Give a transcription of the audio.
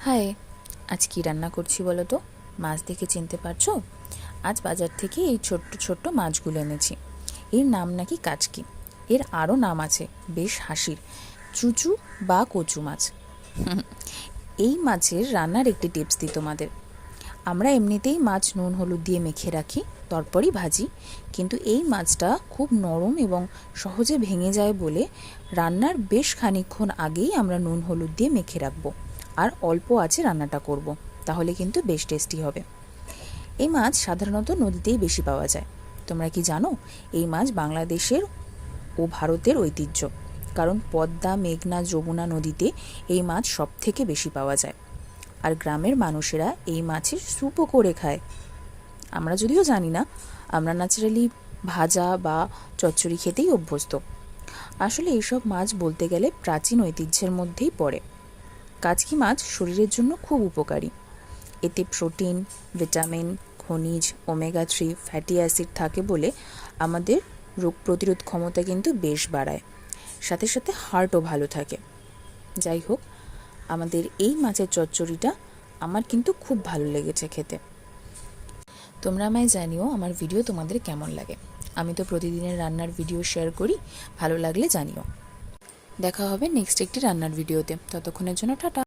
High, আজ কি রান্না করছি বলো তো? মাছ দেখে চিনতে পারছো? আজ বাজার থেকে এই ছোট্ট ছোট্ট মাছগুলো এনেছি। এর নাম নাকি কাচকি। এর আরও নাম আছে, বেশ হাসির, চুচু বা কচু মাছ। এই মাছের রান্নার একটি টিপস দিই তোমাদের। আমরা এমনিতেই মাছ নুন হলুদ দিয়ে মেখে রাখি, তারপরই ভাজি, কিন্তু এই মাছটা খুব নরম এবং সহজে ভেঙে যায় বলে রান্নার বেশ খানিকক্ষণ আগেই আমরা নুন হলুদ দিয়ে মেখে রাখবো আর অল্প আঁচে রান্নাটা করব, তাহলে কিন্তু বেশ টেস্টি হবে। এই মাছ সাধারণত নদীতেই বেশি পাওয়া যায়। তোমরা কি জানো এই মাছ বাংলাদেশের ও ভারতের ঐতিহ্য? কারণ পদ্মা, মেঘনা, যমুনা নদীতে এই মাছ সব থেকে বেশি পাওয়া যায়। আর গ্রামের মানুষেরা এই মাছের স্যুপও করে খায়। আমরা যদিও জানি না, আমরা ন্যাচারালি ভাজা বা চচ্চড়ি খেতেই অভ্যস্ত। আসলে এইসব মাছ বলতে গেলে প্রাচীন ঐতিহ্যের মধ্যেই পড়ে। কাচকি মাছ শরীরের জন্য খুব উপকারী। এতে প্রোটিন, ভিটামিন, খনিজ, ওমেগা-3 ফ্যাটি অ্যাসিড থাকে বলে আমাদের রোগ প্রতিরোধ ক্ষমতা কিন্তু বেশ বাড়ায়। সাথে সাথে হার্টও ভালো থাকে। যাই হোক, আমাদের এই মাছের চচ্চড়িটা আমার কিন্তু খুব ভালো লেগেছে খেতে। তোমরা আমায় জানিও আমার ভিডিও তোমাদের কেমন লাগে। আমি তো প্রতিদিনের রান্নার ভিডিও শেয়ার করি, ভালো লাগলে জানিও। দেখা হবে নেক্সট একটি রান্নার ভিডিওতে। ততক্ষণের জন্য টাটা।